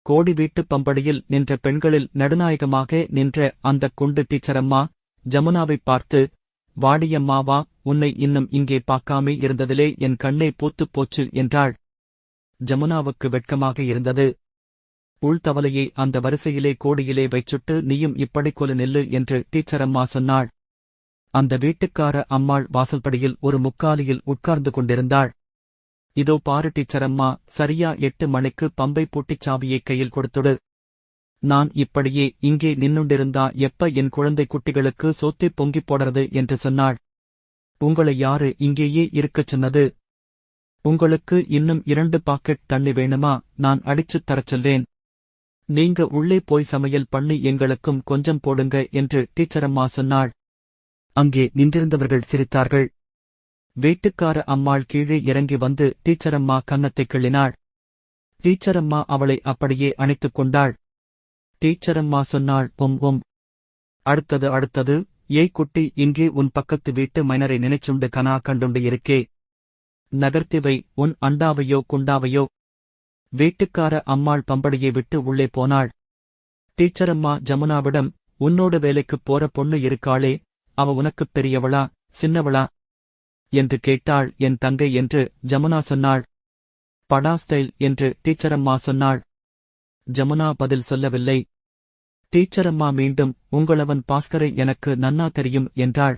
கோடி வீட்டுப் பம்படியில் நின்ற பெண்களில் நடுநாயகமாக நின்ற அந்தக் குண்டு டீச்சரம்மா ஜமுனாவைப் பார்த்து, வாடியம்மா வா, உன்னை இன்னும் இங்கே பார்க்காமே இருந்ததிலே என் கண்ணே பூத்துப் போச்சு என்றாள். ஜமுனாவுக்கு வெட்கமாக இருந்தது. உள்தவலையை அந்த வரிசையிலே கோடியிலே வைச்சுட்டு நீயும் இப்படி கொலு நெல்லு என்று டீச்சரம்மா சொன்னாள். அந்த வீட்டுக்கார அம்மாள் வாசல்படியில் ஒரு முக்காலியில் உட்கார்ந்து கொண்டிருந்தாள். இதோ பாரு டீச்சரம்மா, சரியா 8 மணிக்கு பம்பை பூட்டிச் சாவியை கையில் கொடுத்துடு. நான் இப்படியே இங்கே நின்னுண்டிருந்தா எப்ப என் குழந்தை குட்டிகளுக்கு சோத்தை பொங்கிப் போடுறது என்று சொன்னாள். உங்களை யாரு இங்கேயே இருக்கச் சொன்னது? உங்களுக்கு இன்னும் 2 பாக்கெட் தண்ணி வேணுமா? நான் அடிச்சுத் தரச் சொல்வேன். நீங்க உள்ளே போய் சமையல் பண்ணி எங்களுக்கும் கொஞ்சம் போடுங்க என்று டீச்சரம்மா சொன்னாள். அங்கே நின்றிருந்தவர்கள் சிரித்தார்கள். வீட்டுக்கார அம்மாள் கீழே இறங்கி வந்து டீச்சரம்மா கன்னத்தைக் கிள்ளினாள். டீச்சரம்மா அவளை அப்படியே அணைத்துக் கொண்டாள். டீச்சரம்மா சொன்னாள், ஒம். அடுத்தது, ஏய் குட்டி, இங்கே உன் பக்கத்து வீட்டு மைனரை நினைச்சுண்டு கனா கண்டுண்டு இருக்கே. நகர்த்திவை உன் அண்டாவையோ குண்டாவையோ. வீட்டுக்கார அம்மாள் பம்படியை விட்டு உள்ளே போனாள். டீச்சரம்மா ஜமுனாவிடம், உன்னோடு வேலைக்குப் போற பொண்ணு இருக்காளே, அவ உனக்குப் பெரியவளா சின்னவளா என்று கேட்டாள். என் தங்கை என்று ஜமுனா சொன்னாள். படா ஸ்டைல் என்று டீச்சரம்மா சொன்னாள். ஜமுனா பதில் சொல்லவில்லை. டீச்சரம்மா மீண்டும், உங்களவன் பாஸ்கரை எனக்கு நன்னா தெரியும் என்றாள்.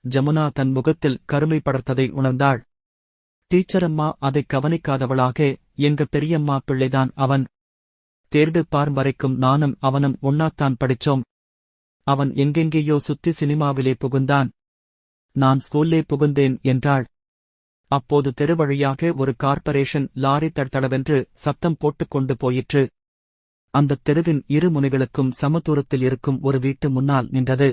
ஜமுனா தன் முகத்தில் கருமை படர்த்ததை உணர்ந்தாள். டீச்சரம்மா அதைக் கவனிக்காதவளாக, எங்க பெரியம்மா பிள்ளைதான் அவன். தேர்டு பார் வரைக்கும் நானும் அவனும் ஒன்னாத்தான் படிச்சோம். அவன் எங்கெங்கேயோ சுத்தி சினிமாவிலே புகுந்தான். நான் ஸ்கூல்லே புகுந்தேன் என்றாள். அப்போது தெருவழியாக ஒரு கார்ப்பரேஷன் லாரி தடதடவென்று சத்தம் போட்டுக்கொண்டு போயிற்று. அந்தத் தெருவின் 2 முனைகளுக்கும் சமதூரத்தில் இருக்கும் ஒரு வீட்டு முன்னால் நின்றது.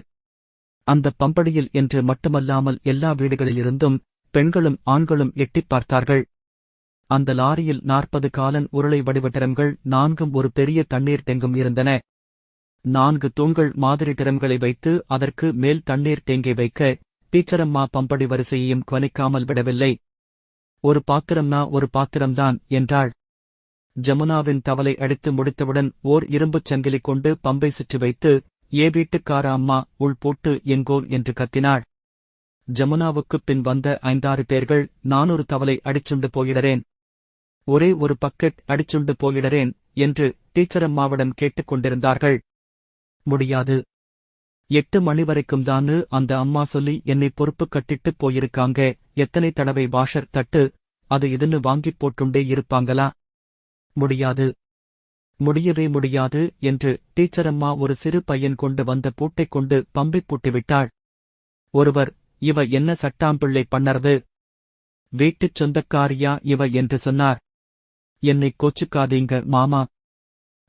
அந்த பம்படியில் என்று மட்டுமல்லாமல் எல்லா வீடுகளிலிருந்தும் பெண்களும் ஆண்களும் எட்டிப் பார்த்தார்கள். அந்த லாரியில் 40 காலன் உருளை வடிவ 4 ஒரு பெரிய தண்ணீர் டெங்கும் இருந்தன. 4 தூண்கள் மாதிரி டிரம்களை வைத்து அதற்கு மேல் தண்ணீர் டேங்கை வைக்க டீச்சரம்மா பம்படி வரிசையையும் கவனிக்காமல் விடவில்லை. ஒரு பாத்திரம்தான் என்றாள். ஜமுனாவின் தவலை அடித்து முடித்தவுடன் ஓர் இரும்புச் சங்கிலி கொண்டு பம்பை சுற்றி வைத்து, ஏ வீட்டுக்கார அம்மா, உள் போட்டு எங்கோல் என்று கத்தினாள். ஜமுனாவுக்குப் பின் வந்த 5-6 பேர்கள், 400 தவலை அடிச்சுண்டு போயிடறேன், ஒரே ஒரு பக்கெட் அடிச்சுண்டு போயிடறேன் என்று டீச்சரம்மாவிடம் கேட்டுக் கொண்டிருந்தார்கள். முடியாது, 8 மணி வரைக்கும் தானு அந்த அம்மா சொல்லி என்னை பொறுப்பு கட்டிட்டுப் போயிருக்காங்க. எத்தனை தடவை வாஷர் தட்டு அது இதுன்னு வாங்கிப் போட்டுண்டே இருப்பாங்களா? முடியவே முடியாது என்று டீச்சரம்மா ஒரு சிறு பையன் கொண்டு வந்த பூட்டைக் கொண்டு பம்பைப் பூட்டிவிட்டாள். ஒருவர், இவ என்ன சட்டாம்பிள்ளை பண்ணறது? வீட்டுச் சொந்தக்காரியா இவ என்று சொன்னார். என்னை கோச்சுக்காதீங்க மாமா,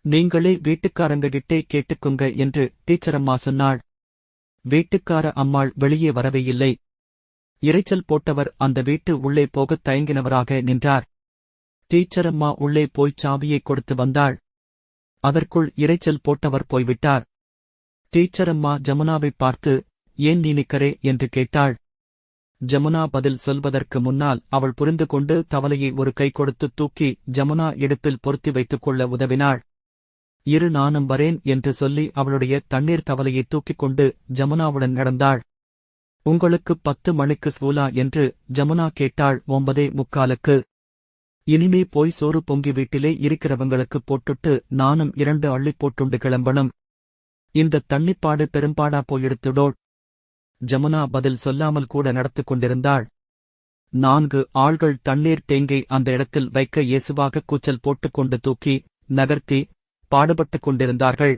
நீங்களே வீட்டுக்காரங்ககிட்டே கேட்டுக்குங்க என்று டீச்சரம்மா சொன்னாள். வீட்டுக்கார அம்மாள் வெளியே வரவே இல்லை. இரைச்சல் போட்டவர் அந்த வீட்டு உள்ளே போகத் தயங்கினவராக நின்றார். டீச்சரம்மா உள்ளே போய்ச் சாவியைக் கொடுத்து வந்தாள். அதற்குள் இரைச்சல் போட்டவர் போய்விட்டார். டீச்சரம்மா ஜமுனாவைப் பார்த்து, ஏன் நீ நிக்கரே என்று கேட்டாள். ஜமுனா பதில் சொல்வதற்கு முன்னால் அவள் புரிந்து கொண்டு தவலையை ஒரு கை கொடுத்து தூக்கி ஜமுனா இடுப்பில் பொருத்தி வைத்துக் கொள்ள உதவினாள். இரு நானும் வரேன் என்று சொல்லி அவளுடைய தண்ணீர் தவலையை தூக்கிக் கொண்டு ஜமுனாவுடன் நடந்தாள். உங்களுக்கு 10 மணிக்கு ஸ்கூலா என்று ஜமுனா கேட்டாள். 9:45. இனிமே போய் சோறு பொங்கி வீட்டிலே இருக்கிறவங்களுக்கு போட்டுட்டு நானும் 2 அள்ளிப் போட்டுண்டு கிளம்பணும். இந்த தண்ணிப்பாடு பெரும்பாடா போயெடுத்துடோள். ஜமுனா பதில் சொல்லாமல் கூட நடத்துக் கொண்டிருந்தாள். 4 ஆள்கள் தண்ணீர் தேங்கை அந்த இடத்தில் வைக்க ஏசுவாக கூச்சல் போட்டுக்கொண்டு தூக்கி நகர்த்தி பாடுபட்டுக் கொண்டிருந்தார்கள்.